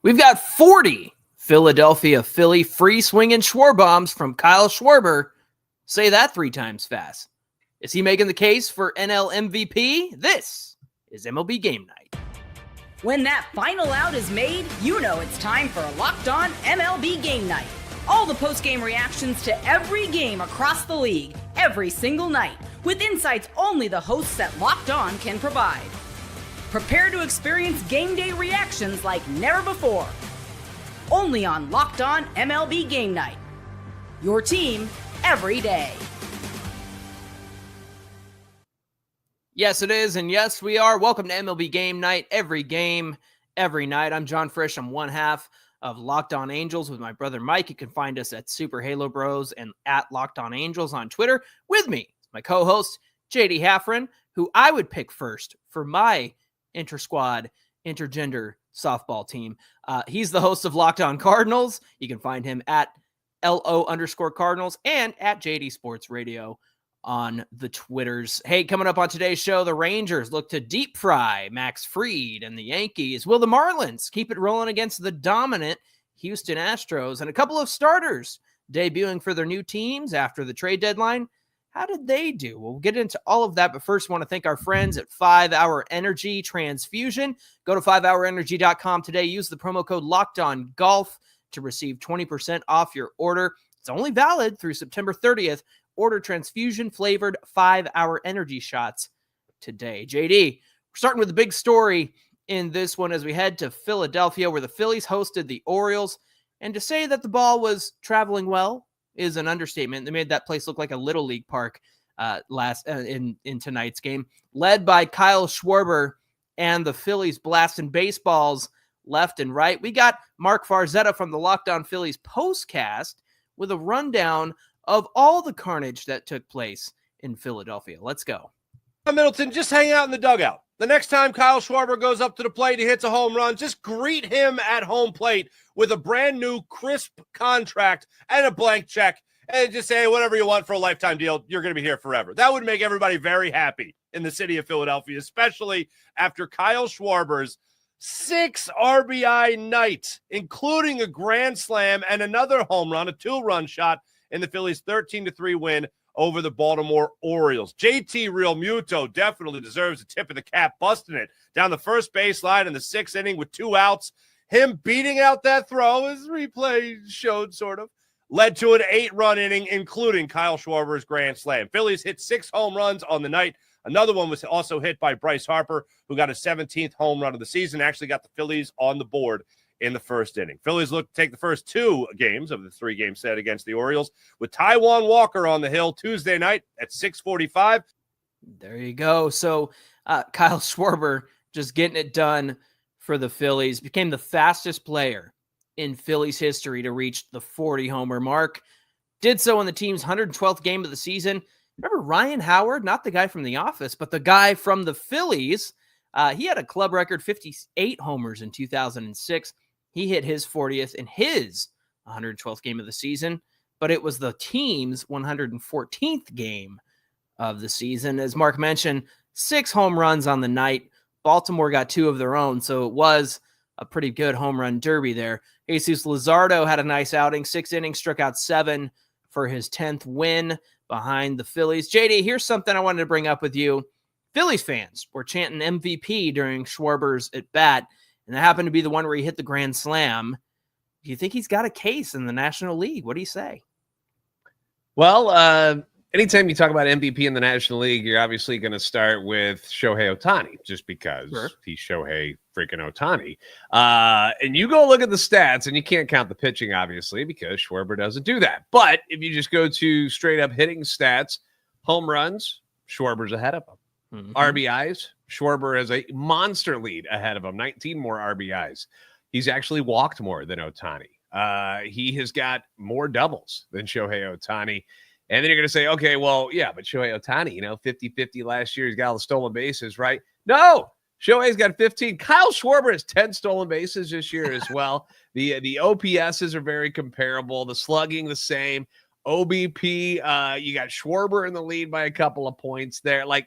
We've got 40 Philadelphia Philly free swinging Schwarber bombs from Kyle Schwarber. Say that 3 times fast. Is he making the case for NL MVP? This is MLB Game Night. When that final out is made, you know it's time for Locked On MLB Game Night. All the post-game reactions to every game across the league, every single night, with insights only the hosts at Locked On can provide. Prepare to experience game day reactions like never before. Only on Locked On MLB Game Night. Your team every day. Yes, it is, and yes, we are. Welcome to MLB Game Night. Every game, every night. I'm Jon Frisch. I'm one half of Locked On Angels with my brother Mike. You can find us at Super Halo Bros and at Locked On Angels on Twitter. With me, my co-host, J.D. Hafron, who I would pick first for my inter-squad, intergender softball team. He's the host of Locked On Cardinals. You can find him at LO_Cardinals and at JD Sports Radio on the Twitters. Hey, coming up on today's show, the Rangers look to deep fry Max Fried and the Yankees. Will the Marlins keep it rolling against the dominant Houston Astros? And a couple of starters debuting for their new teams after the trade deadline. How did they do? We'll get into all of that, but first I want to thank our friends at 5 Hour Energy Transfusion. Go to 5hourenergy.com today. Use the promo code LOCKEDONGOLF to receive 20% off your order. It's only valid through September 30th. Order transfusion-flavored 5 Hour Energy shots today. JD, we're starting with the big story in this one as we head to Philadelphia, where the Phillies hosted the Orioles. And to say that the ball was traveling well is an understatement. They made that place look like a Little League park in tonight's game. Led by Kyle Schwarber and the Phillies blasting baseballs left and right. We got Mark Farzetta from the Locked On Phillies postcast with a rundown of all the carnage that took place in Philadelphia. Let's go. Middleton, just hang out in the dugout. The next time Kyle Schwarber goes up to the plate, he hits a home run, just greet him at home plate with a brand new crisp contract and a blank check, and just say, hey, whatever you want for a lifetime deal, you're going to be here forever. That would make everybody very happy in the city of Philadelphia, especially after Kyle Schwarber's 6 RBI night, including a grand slam and another home run, a 2-run shot in the Phillies' 13-3 win over the Baltimore Orioles. JT Realmuto definitely deserves a tip of the cap, busting it down the first baseline in the 6th inning with 2 outs. Him beating out that throw, as replay showed sort of, led to an 8-run inning, including Kyle Schwarber's grand slam. Phillies hit 6 home runs on the night. Another one was also hit by Bryce Harper, who got his 17th home run of the season, actually got the Phillies on the board in the first inning. Phillies look to take the first 2 games of the 3-game set against the Orioles with Taijuan Walker on the hill Tuesday night at 6:45. There you go. So Kyle Schwarber just getting it done for the Phillies, became the fastest player in Phillies history to reach the 40-homer mark. Did so in the team's 112th game of the season. Remember Ryan Howard, not the guy from The Office, but the guy from the Phillies. He had a club record 58 homers in 2006. He hit his 40th in his 112th game of the season, but it was the team's 114th game of the season. As Mark mentioned, 6 home runs on the night. Baltimore got 2 of their own, so it was a pretty good home run derby there. Jesus Luzardo had a nice outing, 6 innings, struck out 7 for his 10th win behind the Phillies. JD, here's something I wanted to bring up with you. Phillies fans were chanting MVP during Schwarber's at bat, and that happened to be the one where he hit the grand slam. Do you think he's got a case in the National League? What do you say? Well, anytime you talk about MVP in the National League, you're obviously going to start with Shohei Ohtani, just because he's Shohei freaking Ohtani. And you go look at the stats, and you can't count the pitching, obviously, because Schwarber doesn't do that. But if you just go to straight-up hitting stats, home runs, Schwarber's ahead of him. Mm-hmm. RBIs, Schwarber has a monster lead ahead of him, 19 more RBIs. He's actually walked more than Ohtani. He has got more doubles than Shohei Ohtani. And then you're going to say, okay, well, yeah, but Shohei Ohtani, 50-50 last year. He's got all the stolen bases, right? No, Shohei's got 15. Kyle Schwarber has 10 stolen bases this year as well. The OPSs are very comparable. The slugging, the same. OBP, you got Schwarber in the lead by a couple of points there. Like,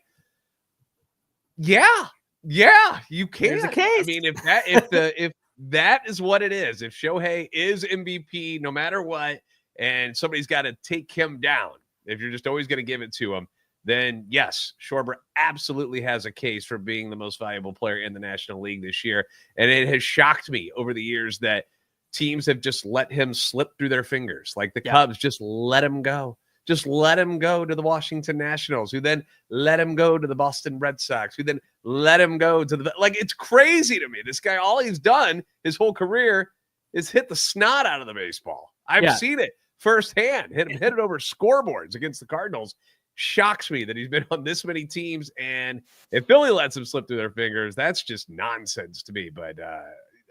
yeah, you can. There's a case. I mean, if that is what it is. If Shohei is MVP, no matter what, and somebody's got to take him down, if you're just always going to give it to him, then yes, Schwarber absolutely has a case for being the most valuable player in the National League this year. And it has shocked me over the years that teams have just let him slip through their fingers. Like the Cubs just let him go. Just let him go to the Washington Nationals, who then let him go to the Boston Red Sox, who then let him go to the, like, it's crazy to me. This guy, all he's done his whole career is hit the snot out of the baseball. I've seen it firsthand, hit it over scoreboards against the Cardinals. Shocks me that he's been on this many teams. And if Philly lets him slip through their fingers, that's just nonsense to me. But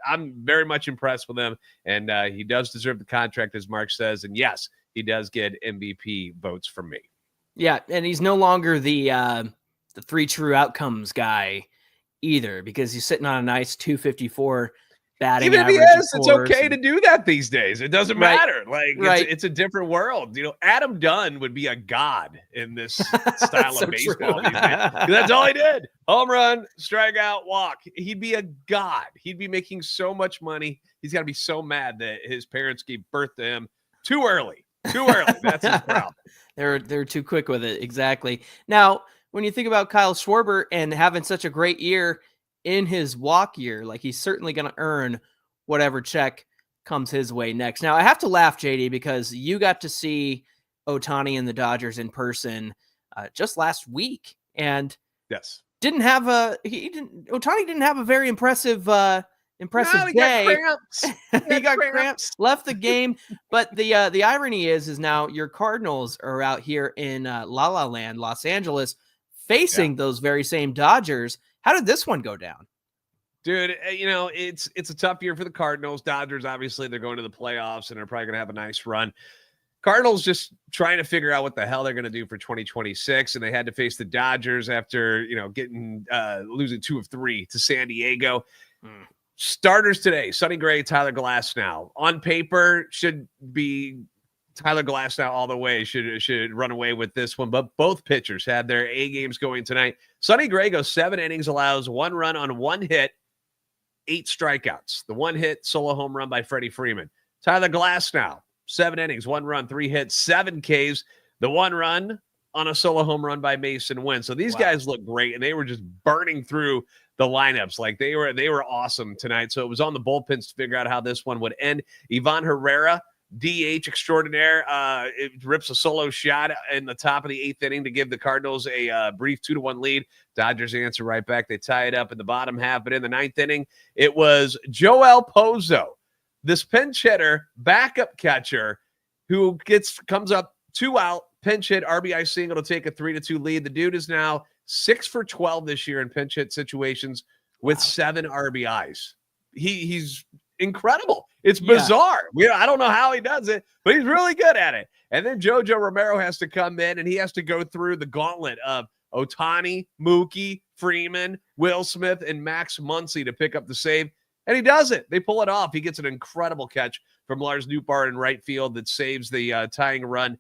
I'm very much impressed with him. And he does deserve the contract, as Mark says. And yes, he does get MVP votes from me. Yeah, and he's no longer the three true outcomes guy either, because he's sitting on a nice 254 batting Even if average. he is, it's okay to do that these days. It doesn't matter. Like, it's a different world. You know, Adam Dunn would be a god in this style of baseball these days. That's all he did. Home run, strikeout, walk. He'd be a god. He'd be making so much money. He's got to be so mad that his parents gave birth to him too early. Too early. That's his problem. They're too quick with it. Exactly. Now, when you think about Kyle Schwarber and having such a great year in his walk year, like, he's certainly going to earn whatever check comes his way next. Now, I have to laugh, JD, because you got to see Ohtani and the Dodgers in person just last week, and yes, Ohtani didn't have a very impressive day. He got cramps. Left the game. But the irony is now your Cardinals are out here in La La Land, Los Angeles, facing those very same Dodgers. How did this one go down? Dude, you know, it's a tough year for the Cardinals. Dodgers, obviously, they're going to the playoffs and they're probably going to have a nice run. Cardinals just trying to figure out what the hell they're going to do for 2026, and they had to face the Dodgers after, you know, losing 2 of 3 to San Diego. Starters today: Sonny Gray, Tyler Glasnow. On paper, should be Tyler Glasnow all the way. Should run away with this one, but both pitchers had their A games going tonight. Sonny Gray goes 7 innings, allows 1 run on 1 hit, 8 strikeouts. The 1 hit solo home run by Freddie Freeman. Tyler Glasnow, 7 innings, 1 run, 3 hits, 7 Ks. The 1 run on a solo home run by Mason Wynn. So these guys look great, and they were just burning through the lineups. Like, they were awesome tonight. So it was on the bullpens to figure out how this one would end. Ivan Herrera, DH extraordinaire, it rips a solo shot in the top of the 8th inning to give the Cardinals a brief 2-1 lead. Dodgers answer right back. They tie it up in the bottom half. But in the 9th inning, it was Joel Pozo, this pinch hitter, backup catcher, who comes up 2 out, pinch hit, RBI single to take a 3-2 lead. The dude is now 6 for 12 this year in pinch hit situations with 7 RBIs. He's incredible. It's bizarre. I don't know how he does it, but he's really good at it. And then Jojo Romero has to come in, and he has to go through the gauntlet of Ohtani, Mookie, Freeman, Will Smith, and Max Muncy to pick up the save. And he does it. They pull it off. He gets an incredible catch from Lars Nootbaar in right field that saves the tying run,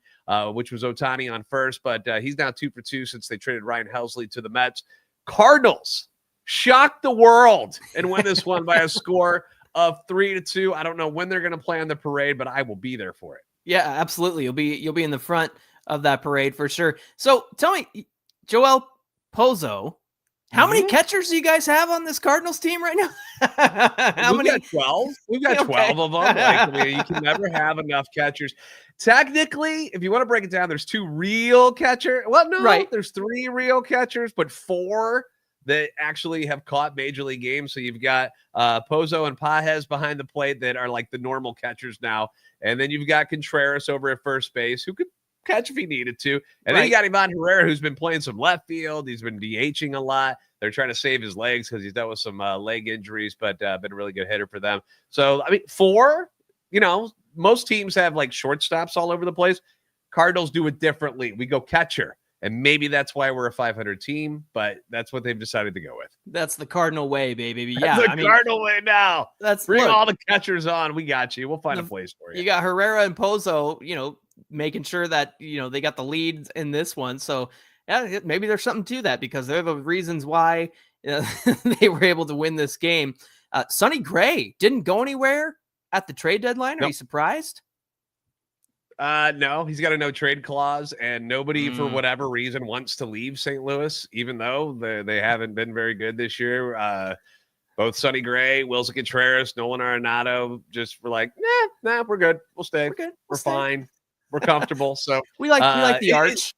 which was Ohtani on first. But he's now 2 for 2 since they traded Ryan Helsley to the Mets. Cardinals shock the world and win this one by a score of 3-2. I don't know when they're going to play on the parade, but I will be there for it. Yeah, absolutely. You'll be in the front of that parade for sure. So tell me, Joel Pozo, how many catchers do you guys have on this Cardinals team right now? We've got 12. We've got 12 of them. Like, you can never have enough catchers. Technically, if you want to break it down, there's 2 real catchers. Well, no, there's 3 real catchers, but 4 that actually have caught major league games. So you've got Pozo and Pajes behind the plate that are like the normal catchers now. And then you've got Contreras over at first base, who could catch if he needed to. And then you got Ivan Herrera, who's been playing some left field. He's been DHing a lot. They're trying to save his legs because he's dealt with some leg injuries, but been a really good hitter for them. So, I mean, 4, you know, most teams have like shortstops all over the place. Cardinals do it differently. We go catcher. And maybe that's why we're a 500 team, but that's what they've decided to go with. That's the Cardinal way, baby. Yeah, that's the Cardinal way now. Bring look, all the catchers on. We got you. We'll find a place for you. You got Herrera and Pozo, you know, making sure that, you know, they got the leads in this one. So yeah, maybe there's something to that, because they're the reasons why they were able to win this game. Sonny Gray didn't go anywhere at the trade deadline. Are you surprised? No, he's got a no trade clause, and nobody for whatever reason wants to leave St. Louis, even though they haven't been very good this year. Both Sonny Gray, Wilson Contreras, Nolan Arenado just were like, nah, we're good. We'll stay. We're fine. We're comfortable. So we like the arch.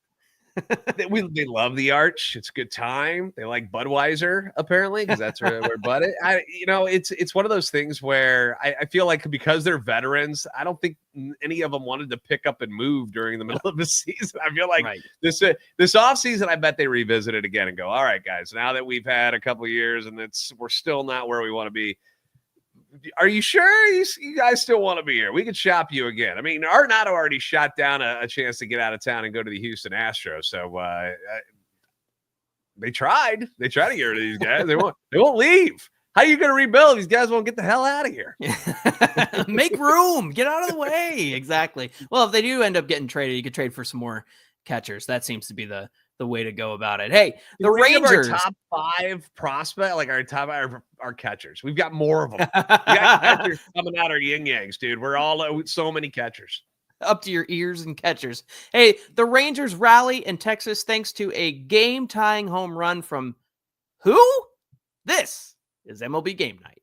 They love the arch. It's a good time. They like Budweiser apparently because that's where Bud is. It's one of those things where I feel like because they're veterans, I don't think any of them wanted to pick up and move during the middle of the season. I feel like this offseason, I bet they revisit it again and go, all right, guys, now that we've had a couple of years and we're still not where we want to be. Are you sure you guys still want to be here? We could shop you again. I mean, Arenado already shot down a chance to get out of town and go to the Houston Astros. So they tried. They tried to get rid of these guys. They won't leave. How are you going to rebuild? These guys won't get the hell out of here. Make room. Get out of the way. Exactly. Well, if they do end up getting traded, you could trade for some more catchers. That seems to be the way to go about it. Hey, the Rangers, our top 5 prospect, like our catchers. We've got more of them. We got catchers coming out our yin yangs, dude. We're all so many catchers. Up to your ears and catchers. Hey, the Rangers rally in Texas thanks to a game-tying home run from who? This is MLB Game Night.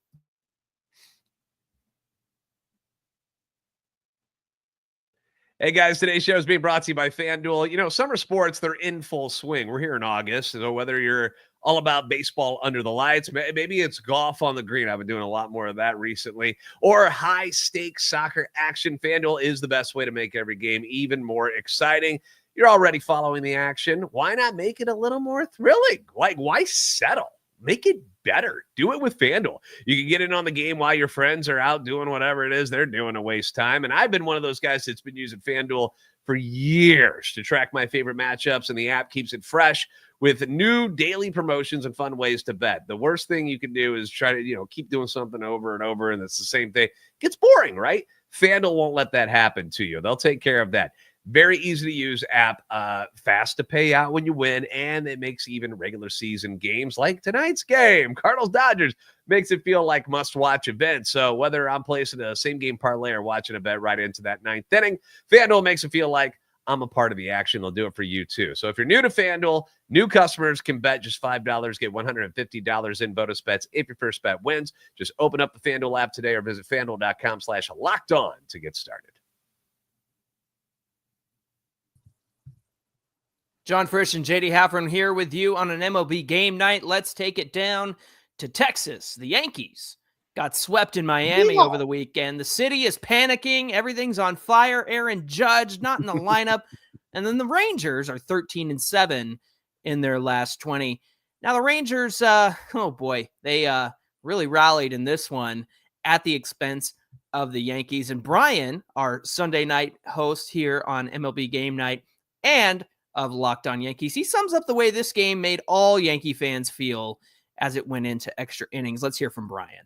Hey guys, today's show is being brought to you by FanDuel. Summer sports, they're in full swing. We're here in August, so whether you're all about baseball under the lights, maybe it's golf on the green. I've been doing a lot more of that recently. Or high-stakes soccer action. FanDuel is the best way to make every game even more exciting. You're already following the action. Why not make it a little more thrilling? Why settle? Make it better. Do it with FanDuel. You can get in on the game while your friends are out doing whatever it is they're doing to waste time. And I've been one of those guys that's been using FanDuel for years to track my favorite matchups, and the app keeps it fresh with new daily promotions and fun ways to bet. The worst thing you can do is try to, keep doing something over and over, and it's the same thing. It gets boring, right? FanDuel won't let that happen to you. They'll take care of that. Very easy to use app, fast to pay out when you win, and it makes even regular season games like tonight's game, Cardinals-Dodgers, makes it feel like must-watch event. So whether I'm placing a same-game parlay or watching a bet right into that 9th inning, FanDuel makes it feel like I'm a part of the action. They'll do it for you, too. So if you're new to FanDuel, new customers can bet just $5, get $150 in bonus bets if your first bet wins. Just open up the FanDuel app today or visit FanDuel.com/lockedon to get started. Jon Frisch and J.D. Hafron here with you on an MLB Game Night. Let's take it down to Texas. The Yankees got swept in Miami over the weekend. The city is panicking. Everything's on fire. Aaron Judge not in the lineup. And then the Rangers are 13-7 in their last 20. Now the Rangers, they really rallied in this one at the expense of the Yankees. And Brian, our Sunday night host here on MLB Game Night and of Locked On Yankees, he sums up the way this game made all Yankee fans feel as it went into extra innings. Let's hear from Brian.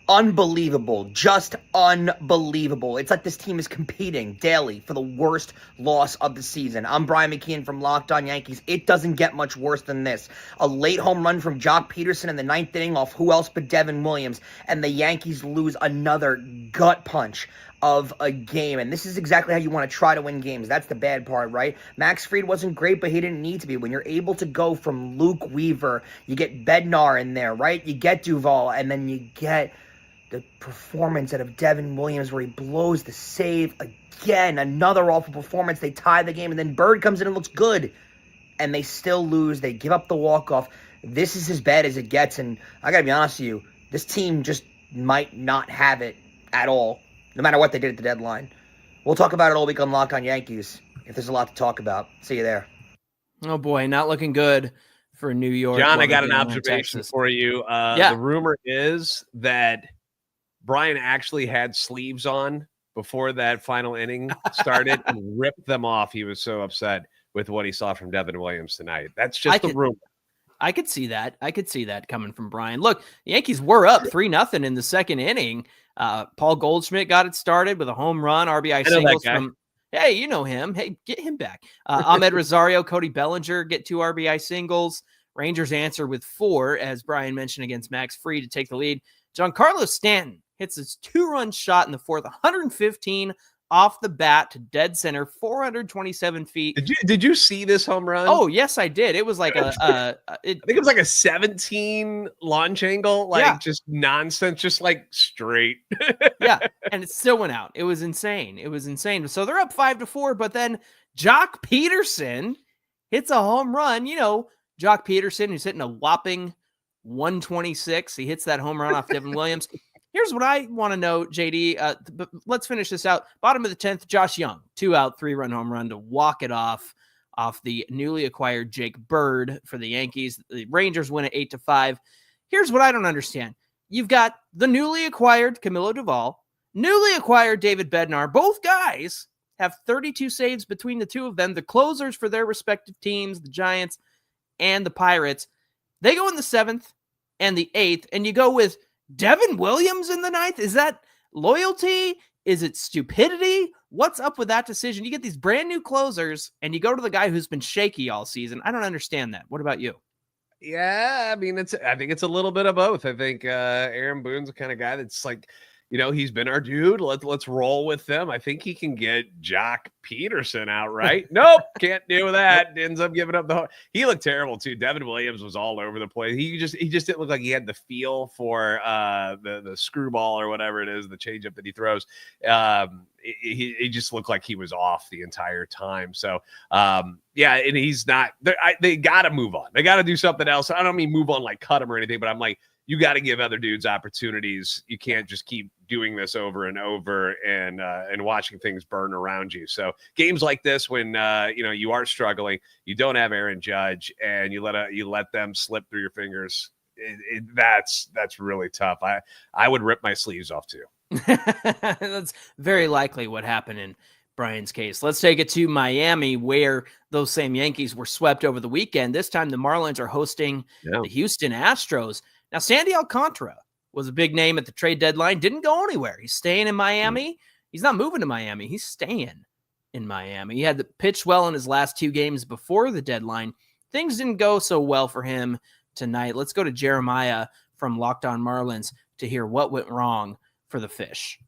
Unbelievable. Just unbelievable. It's like this team is competing daily for the worst loss of the season. I'm Brian McKeon from Locked On Yankees. It doesn't get much worse than this. A late home run from Jock Peterson in the 9th inning off who else but Devin Williams, and the Yankees lose another gut punch of a game. And this is exactly how you want to try to win games. That's the bad part, right? Max Fried wasn't great, but he didn't need to be. When you're able to go from Luke Weaver, you get Bednar in there, right? You get Duvall, and then you get the performance out of Devin Williams where he blows the save again. Another awful performance. They tie the game, and then Bird comes in and looks good. And they still lose. They give up the walk-off. This is as bad as it gets, and I got to be honest with you, this team just might not have it at all, no matter what they did at the deadline. We'll talk about it all week on Locked On Yankees, if there's a lot to talk about. See you there. Oh, boy, not looking good for New York. John, I got an observation for you. The rumor is that Brian actually had sleeves on before that final inning started and ripped them off. He was so upset with what he saw from Devin Williams tonight. That's just the rumor. I could see that. I could see that coming from Brian. Look, the Yankees were up 3-0 in the second inning. Paul Goldschmidt got it started with a home run, RBI singles from, hey, you know him. Hey, get him back. Ahmed Rosario, Cody Bellinger get 2 RBI singles. Rangers answer with 4, as Brian mentioned, against Max Fried to take the lead. Giancarlo Stanton hits his 2-run shot in the 4th, 115 off the bat to dead center, 427 feet. Did you see this home run? Oh, yes, I did. It was like I think it was like a 17 launch angle, just nonsense, just like straight. Yeah, and it still went out. It was insane. So they're up 5-4, but then Jock Peterson hits a home run. You know, Jock Peterson, who's hitting a whopping 126. He hits that home run off Devin Williams. Here's what I want to know, JD. But let's finish this out. Bottom of the 10th, Josh Young, 2-out, 3-run home run to walk it off the newly acquired Jake Bird for the Yankees. The Rangers win it 8-5. Here's what I don't understand. You've got the newly acquired Camilo Duvall, newly acquired David Bednar. Both guys have 32 saves between the two of them, the closers for their respective teams, the Giants and the Pirates. They go in the 7th and the 8th, and you go with Devin Williams in the 9th. Is that loyalty? Is it stupidity? What's up with that decision? You get these brand new closers and you go to the guy who's been shaky all season. I don't understand that. What about you? Yeah, I mean, I think it's a little bit of both. I think Aaron Boone's the kind of guy that's like, you know, he's been our dude. Let's roll with them. I think he can get Jock Peterson outright. Nope, can't do that. Ends up giving up the. He looked terrible too. Devin Williams was all over the place. He just didn't look like he had the feel for the screwball or whatever it is, the changeup that he throws. He just looked like he was off the entire time. So yeah, and he's not. They got to move on. They got to do something else. I don't mean move on like cut him or anything, but I'm like, you got to give other dudes opportunities. You can't just keep doing this over and over and watching things burn around you. So games like this, when you are struggling, you don't have Aaron Judge, and you let them slip through your fingers. That's really tough. I would rip my sleeves off too. That's very likely what happened in Brian's case. Let's take it to Miami, where those same Yankees were swept over the weekend. This time the Marlins are hosting the Houston Astros. Now, Sandy Alcantara was a big name at the trade deadline. Didn't go anywhere. He's staying in Miami. He's not moving to Miami. He's staying in Miami. He had to pitch well in his last 2 games before the deadline. Things didn't go so well for him tonight. Let's go to Jeremiah from Locked On Marlins to hear what went wrong for the Fish.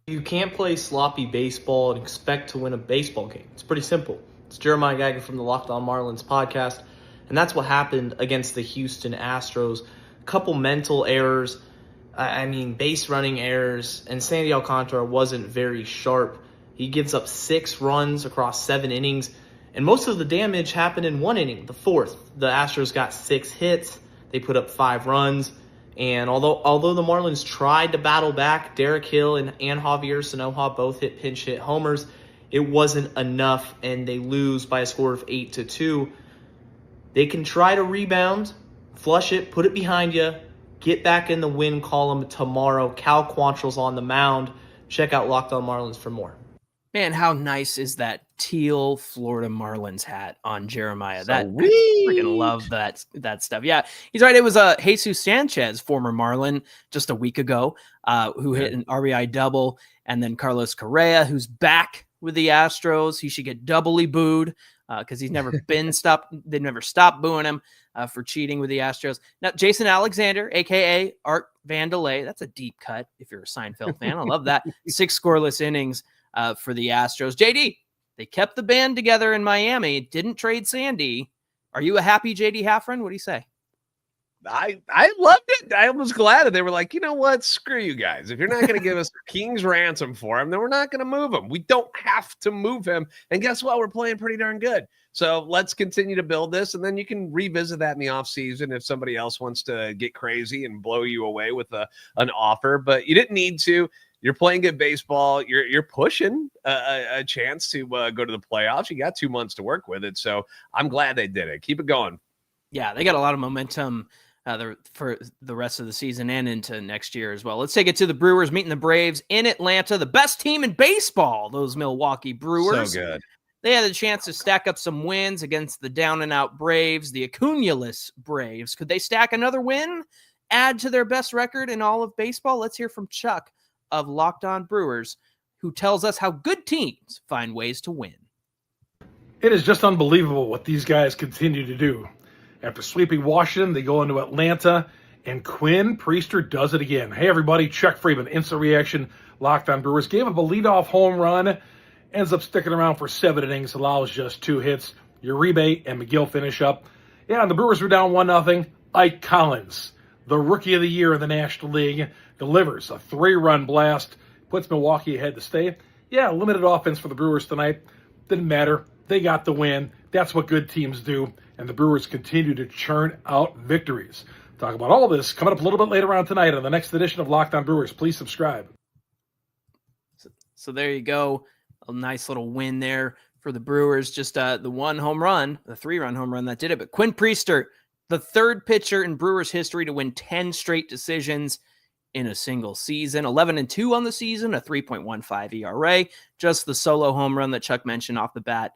You can't play sloppy baseball and expect to win a baseball game. It's pretty simple. It's Jeremiah Gagnon from the Locked On Marlins podcast, and that's what happened against the Houston Astros. Couple mental errors, base running errors, and Sandy Alcantara wasn't very sharp. He gives up 6 runs across 7 innings, and most of the damage happened in 1 inning, the 4th. The Astros got 6 hits. They put up 5 runs, and although the Marlins tried to battle back, Derek Hill and Javier Sanoja both hit pinch hit homers, it wasn't enough, and they lose by a score of 8-2. They can try to rebound, flush it, put it behind you, get back in the win column tomorrow. Cal Quantrill's on the mound. Check out Locked On Marlins for more. Man, how nice is that teal Florida Marlins hat on Jeremiah? I freaking love that stuff. Yeah, he's right. It was Jesus Sanchez, former Marlin, just a week ago, who hit an RBI double, and then Carlos Correa, who's back with the Astros. He should get doubly booed because he's never been stopped. They've never stopped booing him for cheating with the Astros. Now, Jason Alexander, a.k.a. Art Vandelay. That's a deep cut if you're a Seinfeld fan. I love that. 6 scoreless innings for the Astros. JD, they kept the band together in Miami. Didn't trade Sandy. Are you a happy JD Hafron? What do you say? I loved it. I was glad that they were like, you know what? Screw you guys. If you're not going to give us king's ransom for him, then we're not going to move him. We don't have to move him. And guess what? We're playing pretty darn good. So let's continue to build this, and then you can revisit that in the offseason if somebody else wants to get crazy and blow you away with an offer. But you didn't need to. You're playing good baseball. You're pushing a chance to go to the playoffs. You got 2 months to work with it. So I'm glad they did it. Keep it going. Yeah, they got a lot of momentum for the rest of the season and into next year as well. Let's take it to the Brewers meeting the Braves in Atlanta, the best team in baseball, those Milwaukee Brewers. So good. They had a chance to stack up some wins against the down-and-out Braves, the Acuna-less Braves. Could they stack another win, add to their best record in all of baseball? Let's hear from Chuck of Locked On Brewers, who tells us how good teams find ways to win. It is just unbelievable what these guys continue to do. After sweeping Washington, they go into Atlanta, and Quinn Priester does it again. Hey, everybody, Chuck Freeman, instant reaction, Locked On Brewers. Gave up a leadoff home run, ends up sticking around for 7 innings, allows just 2 hits. Uribe and McGill finish up. Yeah, and the Brewers were down 1-0. Ike Collins, the Rookie of the Year in the National League, delivers a 3-run blast, puts Milwaukee ahead to stay. Yeah, limited offense for the Brewers tonight. Didn't matter. They got the win. That's what good teams do, and the Brewers continue to churn out victories. Talk about all this coming up a little bit later on tonight on the next edition of Locked On Brewers. Please subscribe. So there you go. A nice little win there for the Brewers. Just the 1 home run, the 3-run home run that did it. But Quinn Priester, the 3rd pitcher in Brewers history to win 10 straight decisions in a single season. 11-2 on the season, a 3.15 ERA. Just the solo home run that Chuck mentioned off the bat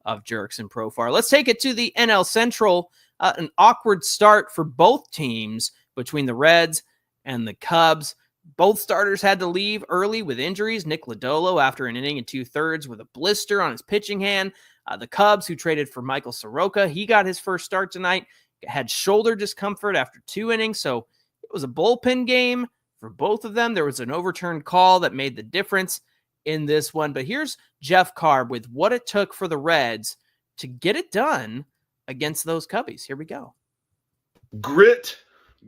of Jurickson Profar. Let's take it to the NL Central. An awkward start for both teams between the Reds and the Cubs. Both starters had to leave early with injuries. Nick Lodolo after an inning and 2/3 with a blister on his pitching hand. The Cubs, who traded for Michael Soroka, he got his first start tonight. Had shoulder discomfort after 2 innings, so it was a bullpen game for both of them. There was an overturned call that made the difference in this one. But here's Jeff Carr with what it took for the Reds to get it done against those Cubbies. Here we go. Grit,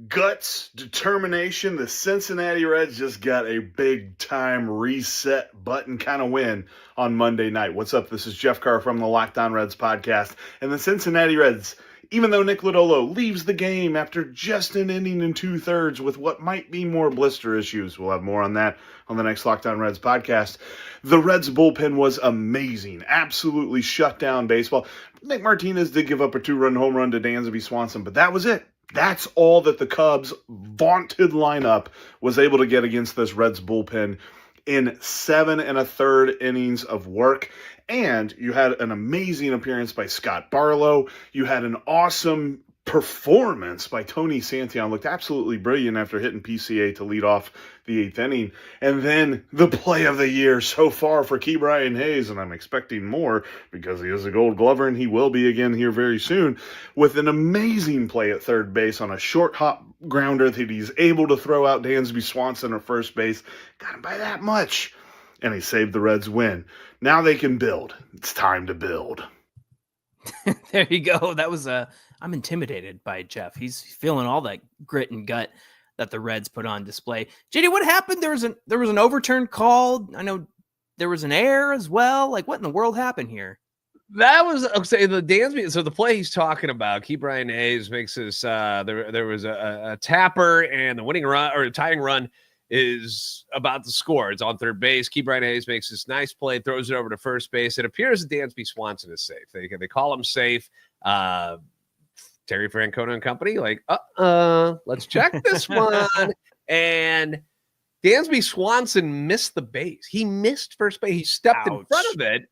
guts, determination. The Cincinnati Reds just got a big-time reset button kind of win on Monday night. What's up? This is Jeff Carr from the Locked On Reds podcast. And the Cincinnati Reds, even though Nick Lodolo leaves the game after just an inning and 2/3 with what might be more blister issues, we'll have more on that on the next Locked On Reds podcast. The Reds bullpen was amazing. Absolutely shut down baseball. Nick Martinez did give up a 2-run home run to Dansby Swanson, but that was it. That's all that the Cubs' vaunted lineup was able to get against this Reds bullpen in 7 1/3 innings of work. And you had an amazing appearance by Scott Barlow. You had an awesome performance by Tony Santillan. Looked absolutely brilliant after hitting PCA to lead off the 8th inning. And then the play of the year so far for Ke'Bryan Hayes, and I'm expecting more because he is a Gold Glover and he will be again here very soon, with an amazing play at third base on a short hop grounder that he's able to throw out Dansby Swanson at first base. Got him by that much. And he saved the Reds win. Now they can build. It's time to build. There you go. That was I'm intimidated by Jeff. He's feeling all that grit and gut that the Reds put on display. JD, what happened? There was an overturned call. I know there was an error as well. Like, what in the world happened here? That was okay. The Dansby. So the play he's talking about, Ke'Bryan Hayes makes this. There was a tapper, and the winning run or tying run is about to score. It's on third base. Ke'Bryan Hayes makes this nice play, throws it over to first base. It appears that Dansby Swanson is safe. They call him safe. Terry Francona and company, like, let's check this one. And Dansby Swanson missed the base. He missed first base. He stepped in front of it,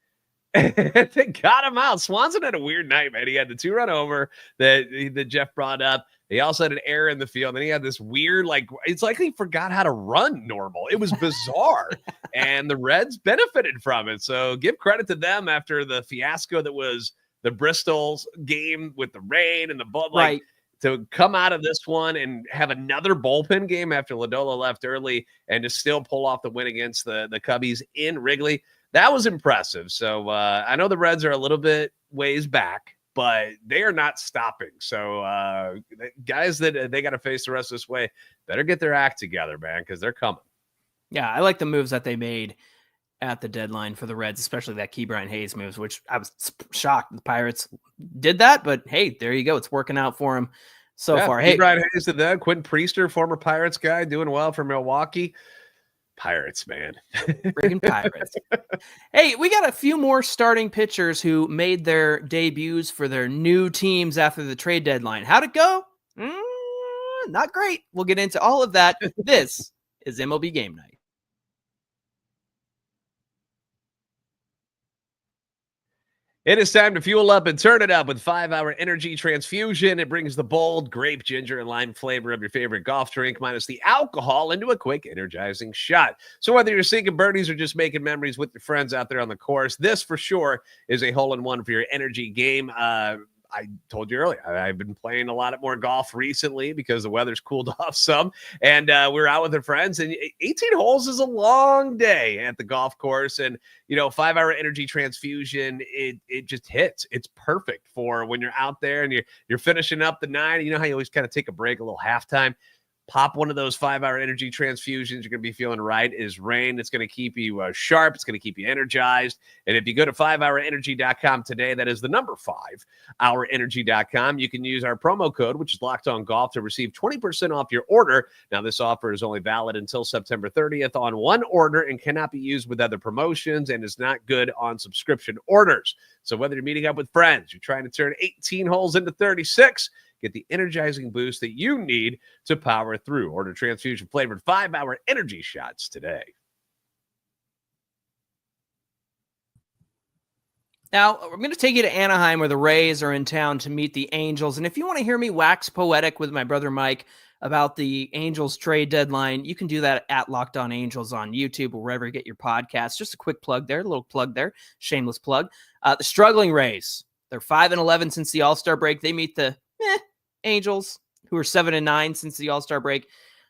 and they got him out. Swanson had a weird night, man. He had the 2-run homer that Jeff brought up. He also had an error in the field. Then he had this weird, it's like he forgot how to run normal. It was bizarre. And the Reds benefited from it. So give credit to them after the fiasco that was the Bristol game with the rain and the ball. Right. To come out of this one and have another bullpen game after Lodolo left early and to still pull off the win against the Cubbies in Wrigley. That was impressive. So I know the Reds are a little bit ways back, but they are not stopping. So guys that they got to face the rest of this way better get their act together, man, because they're coming. Yeah, I like the moves that they made at the deadline for the Reds, especially that Ke'Bryan Hayes moves, which I was shocked the Pirates did that. But hey, there you go. It's working out for him so far. Hey, Ke'Bryan Hayes did that. Quinn Priester, former Pirates guy, doing well for Milwaukee. Pirates, man. Friggin' Pirates. Hey, we got a few more starting pitchers who made their debuts for their new teams after the trade deadline. How'd it go? Not great. We'll get into all of that. This is MLB Game Night. It is time to fuel up and turn it up with 5-Hour Energy Transfusion. It brings the bold grape, ginger, and lime flavor of your favorite golf drink minus the alcohol into a quick, energizing shot. So whether you're sinking birdies or just making memories with your friends out there on the course, this for sure is a hole-in-one for your energy game. I told you earlier, I've been playing a lot more golf recently because the weather's cooled off some. And we're out with our friends. And 18 holes is a long day at the golf course. And, 5-hour energy transfusion, it just hits. It's perfect for when you're out there and you're finishing up the night. You know how you always kind of take a break, a little halftime? Pop one of those 5-hour energy transfusions. You're going to be feeling right as rain. It's going to keep you sharp. It's going to keep you energized. And if you go to 5hourenergy.com today, that is the number 5hourenergy.com. You can use our promo code, which is Locked On Golf, to receive 20% off your order. Now, this offer is only valid until September 30th on one order and cannot be used with other promotions and is not good on subscription orders. So whether you're meeting up with friends, you're trying to turn 18 holes into 36, get the energizing boost that you need to power through. Order transfusion-flavored 5-hour energy shots today. Now, I'm going to take you to Anaheim where the Rays are in town to meet the Angels. And if you want to hear me wax poetic with my brother Mike about the Angels trade deadline, you can do that at Locked On Angels on YouTube or wherever you get your podcasts. Just a quick plug there, a little plug there, shameless plug. The struggling Rays, they're 5-11 since the All-Star break. They meet the Angels, who are 7-9 since the All-Star break.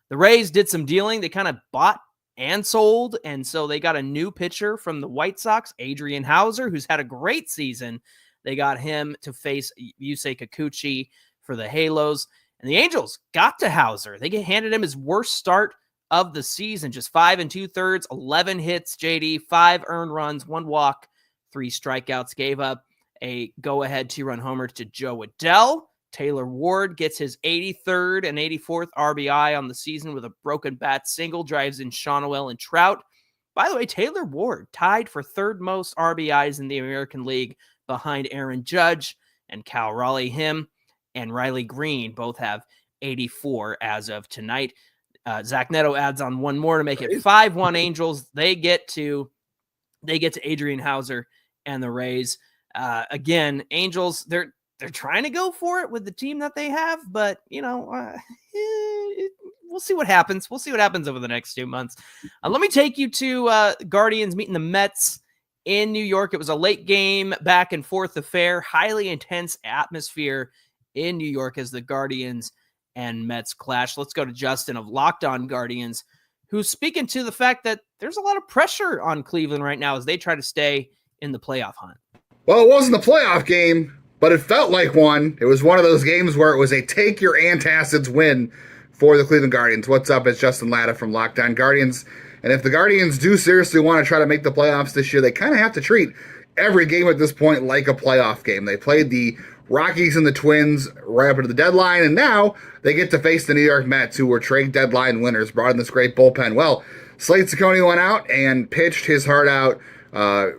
The Rays did some dealing. They kind of bought and sold, and so they got a new pitcher from the White Sox, Adrian Hauser, who's had a great season. They got him to face Yusei Kikuchi for the Halos, and the Angels got to Hauser. They handed him his worst start of the season, just 5 2/3, 11 hits, JD, 5 earned runs, 1 walk, 3 strikeouts, gave up a go-ahead 2-run homer to Joe Adell. Taylor Ward gets his 83rd and 84th RBI on the season with a broken bat single, drives in Shawnoel and Trout. By the way, Taylor Ward tied for 3rd most RBIs in the American League behind Aaron Judge and Cal Raleigh. Him and Riley Green both have 84 as of tonight. Zach Neto adds on 1 more to make it 5-1 Angels. They get to Adrian Hauser and the Rays. Again, Angels, they're trying to go for it with the team that they have, but, we'll see what happens. We'll see what happens over the next 2 months. Let me take you to Guardians meeting the Mets in New York. It was a late game, back and forth affair, highly intense atmosphere in New York as the Guardians and Mets clash. Let's go to Justin of Locked On Guardians, who's speaking to the fact that there's a lot of pressure on Cleveland right now as they try to stay in the playoff hunt. Well, it wasn't a playoff game, but it felt like one. It was one of those games where it was a take your antacids win for the Cleveland Guardians. What's up? It's Justin Latta from Locked On Guardians. And if the Guardians do seriously want to try to make the playoffs this year, they kind of have to treat every game at this point like a playoff game. They played the Rockies and the Twins right up into the deadline, and now they get to face the New York Mets, who were trade deadline winners, brought in this great bullpen. Well, Slade Ciccone went out and pitched his heart out.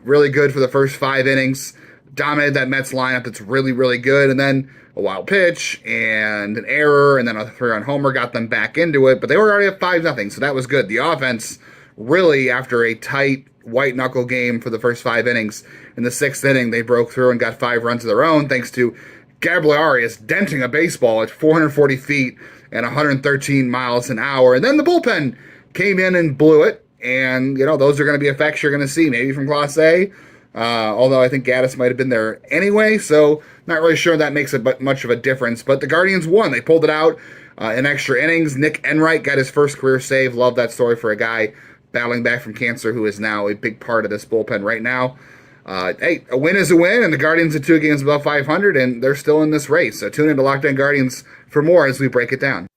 Really good for the first 5 innings. Dominated that Mets lineup. It's really, really good. And then a wild pitch and an error and then a 3-run homer got them back into it. But they were already at 5-0, so that was good. The offense really, after a tight white-knuckle game for the first 5 innings, in the 6th inning, they broke through and got 5 runs of their own thanks to Gabriel Arias denting a baseball at 440 feet and 113 miles an hour. And then the bullpen came in and blew it. And, those are going to be effects you're going to see, maybe from Class A. Although I think Gaddis might have been there anyway, so not really sure that makes much of a difference. But the Guardians won. They pulled it out in extra innings. Nick Enright got his first career save. Love that story for a guy battling back from cancer who is now a big part of this bullpen right now. Hey, a win is a win, and the Guardians are 2 games above 500, and they're still in this race. So tune in to Locked On Guardians for more as we break it down.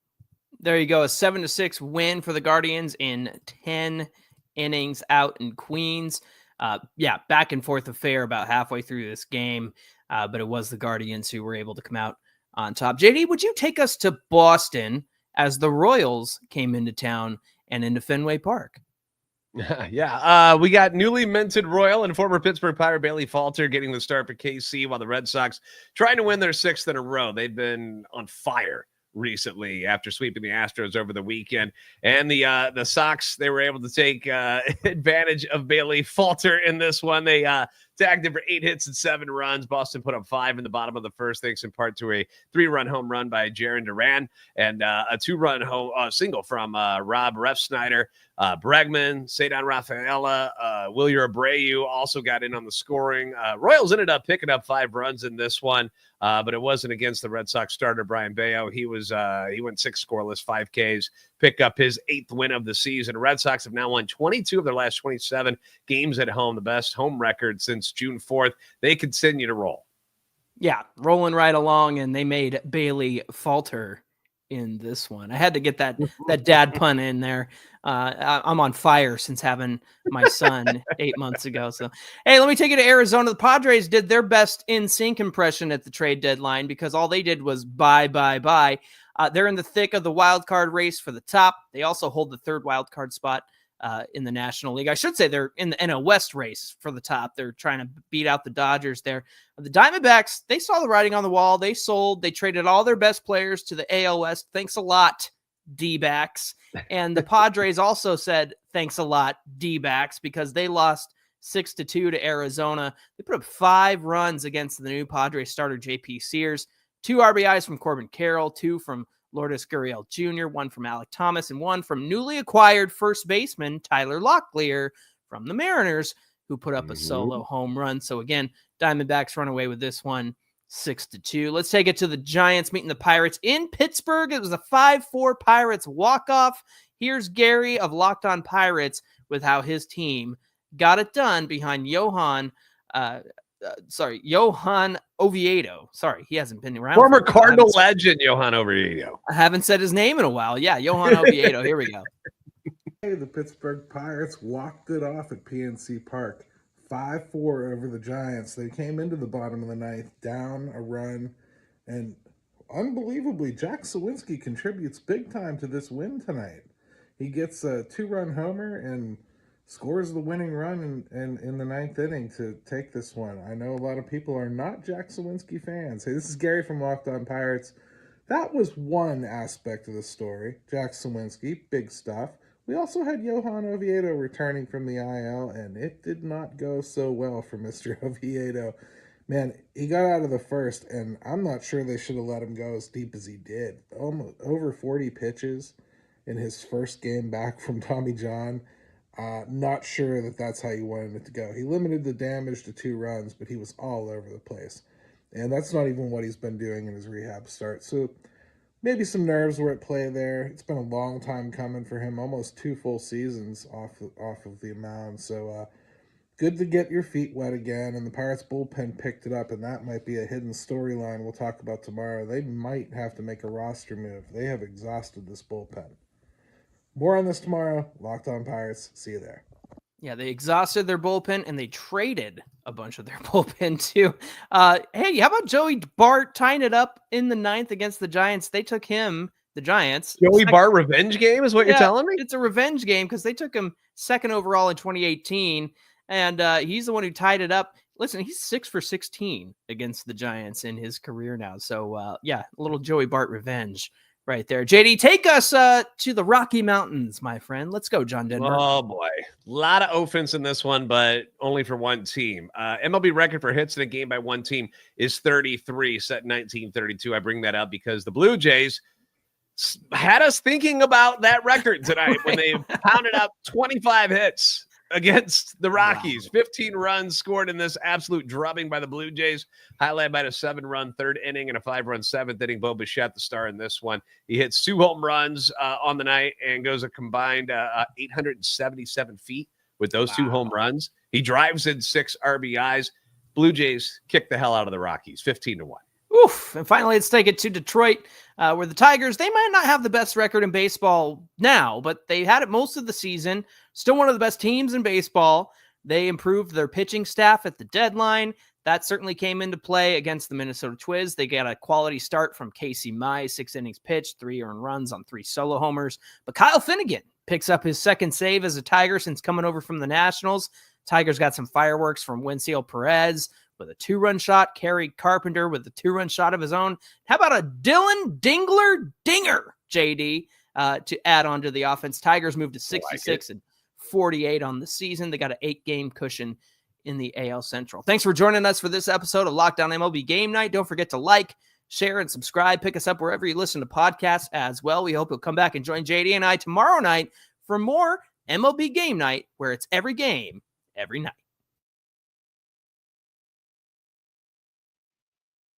There you go, a 7-6 win for the Guardians in 10 innings out in Queens. Back and forth affair about halfway through this game, but it was the Guardians who were able to come out on top. JD, would you take us to Boston as the Royals came into town and into Fenway Park? We got newly minted Royal and former Pittsburgh Pirate Bailey Falter getting the start for KC, while the Red Sox trying to win their 6th in a row. They've been on fire recently after sweeping the Astros over the weekend. And the Sox, they were able to take advantage of Bailey Falter in this one. They tagged him for 8 hits and 7 runs. Boston put up 5 in the bottom of the first, thanks in part to a 3-run home run by Jaron Duran and a 2-run single from Rob Refsnyder. Bregman, Cedar Rafaela, Wilyer Abreu also got in on the scoring. Royals ended up picking up 5 runs in this one, but it wasn't against the Red Sox starter, Brian Bayo. He went 6 scoreless, 5 Ks, pick up his 8th win of the season. Red Sox have now won 22 of their last 27 games at home, the best home record since June 4th. They continue to roll. Yeah, rolling right along, and they made Bailey falter in this one. I had to get that dad pun in there. I'm on fire since having my son 8 months ago. So, hey, let me take you to Arizona. The Padres did their best in sync impression at the trade deadline because all they did was buy. They're in the thick of the wild card race for the top. They also hold the 3rd wild card spot in the National League. I should say they're in the NL West race for the top. They're trying to beat out the Dodgers there. The Diamondbacks, they saw the writing on the wall. They sold. They traded all their best players to the AL West. Thanks a lot, D-backs. And the Padres also said, thanks a lot, D-backs, because they lost 6-2 to Arizona. They put up 5 runs against the new Padres starter, J.P. Sears. 2 RBIs from Corbin Carroll, 2 from Lourdes Gurriel Jr., 1 from Alec Thomas, and 1 from newly acquired first baseman Tyler Locklear from the Mariners, who put up a solo home run. So again, Diamondbacks run away with this one 6-2. Let's take it to the Giants meeting the Pirates in Pittsburgh. It was a 5-4 Pirates walk-off. Here's Gary of Locked On Pirates with how his team got it done behind Johan Oviedo. Sorry, he hasn't been around. Former Cardinal legend, Johan Oviedo. I haven't said his name in a while. Yeah, Johan Oviedo. Here we go. The Pittsburgh Pirates walked it off at PNC Park. 5-4 over the Giants. They came into the bottom of the 9th, down a run, and unbelievably, Jack Sawinski contributes big time to this win tonight. He gets a 2-run homer and scores the winning run in the 9th inning to take this one. I know a lot of people are not Jack Sawinski fans. Hey, this is Gary from Locked On Pirates. That was one aspect of the story. Jack Sawinski, big stuff. We also had Johan Oviedo returning from the IL, and it did not go so well for Mr. Oviedo. Man, he got out of the first, and I'm not sure they should have let him go as deep as he did. Almost over 40 pitches in his first game back from Tommy John. Not sure that that's how you wanted it to go. He limited the damage to 2 runs, but he was all over the place. And that's not even what he's been doing in his rehab start. So maybe some nerves were at play there. It's been a long time coming for him, almost 2 full seasons off of the mound. So good to get your feet wet again. And the Pirates bullpen picked it up, and that might be a hidden storyline we'll talk about tomorrow. They might have to make a roster move. They have exhausted this bullpen. More on this tomorrow. Locked On Pirates. See you there. Yeah, they exhausted their bullpen, and they traded a bunch of their bullpen, too. Hey, how about Joey Bart tying it up in the 9th against the Giants? They took him, the Giants. Joey Bart revenge game is what you're telling me? It's a revenge game because they took him 2nd overall in 2018, and he's the one who tied it up. Listen, he's 6 for 16 against the Giants in his career now. So, a little Joey Bart revenge right there. JD, take us to the Rocky Mountains, my friend. Let's go, John Denver. Oh, boy. A lot of offense in this one, but only for one team. MLB record for hits in a game by one team is 33, set in 1932. I bring that up because the Blue Jays had us thinking about that record tonight when they pounded up 25 hits against the Rockies. Wow. 15 runs scored in this absolute drubbing by the Blue Jays, highlighted by a 7-run 3rd inning and a 5-run 7th inning. Bo Bichette, the star in this one. He hits 2 home runs on the night and goes a combined 877 feet with those 2 home runs. He drives in 6 RBIs. Blue Jays kick the hell out of the Rockies, 15-1. Oof. And finally, let's take it to Detroit, where the Tigers, they might not have the best record in baseball now, but they had it most of the season. Still one of the best teams in baseball. They improved their pitching staff at the deadline. That certainly came into play against the Minnesota Twins. They got a quality start from Casey Mize, 6 innings pitched, 3 earned runs on 3 solo homers. But Kyle Finnegan picks up his 2nd save as a Tiger since coming over from the Nationals. Tigers got some fireworks from Wenceel Perez with a 2-run shot. Kerry Carpenter with a 2-run shot of his own. How about a Dylan Dingler dinger, JD, to add on to the offense? Tigers moved to 66 and 48 on the season. They got an 8-game cushion in the AL Central. Thanks for joining us for this episode of Locked On MLB Game Night. Don't forget to like, share, and subscribe. Pick us up wherever you listen to podcasts as well. We hope you'll come back and join JD and I tomorrow night for more MLB Game Night, where it's every game, every night.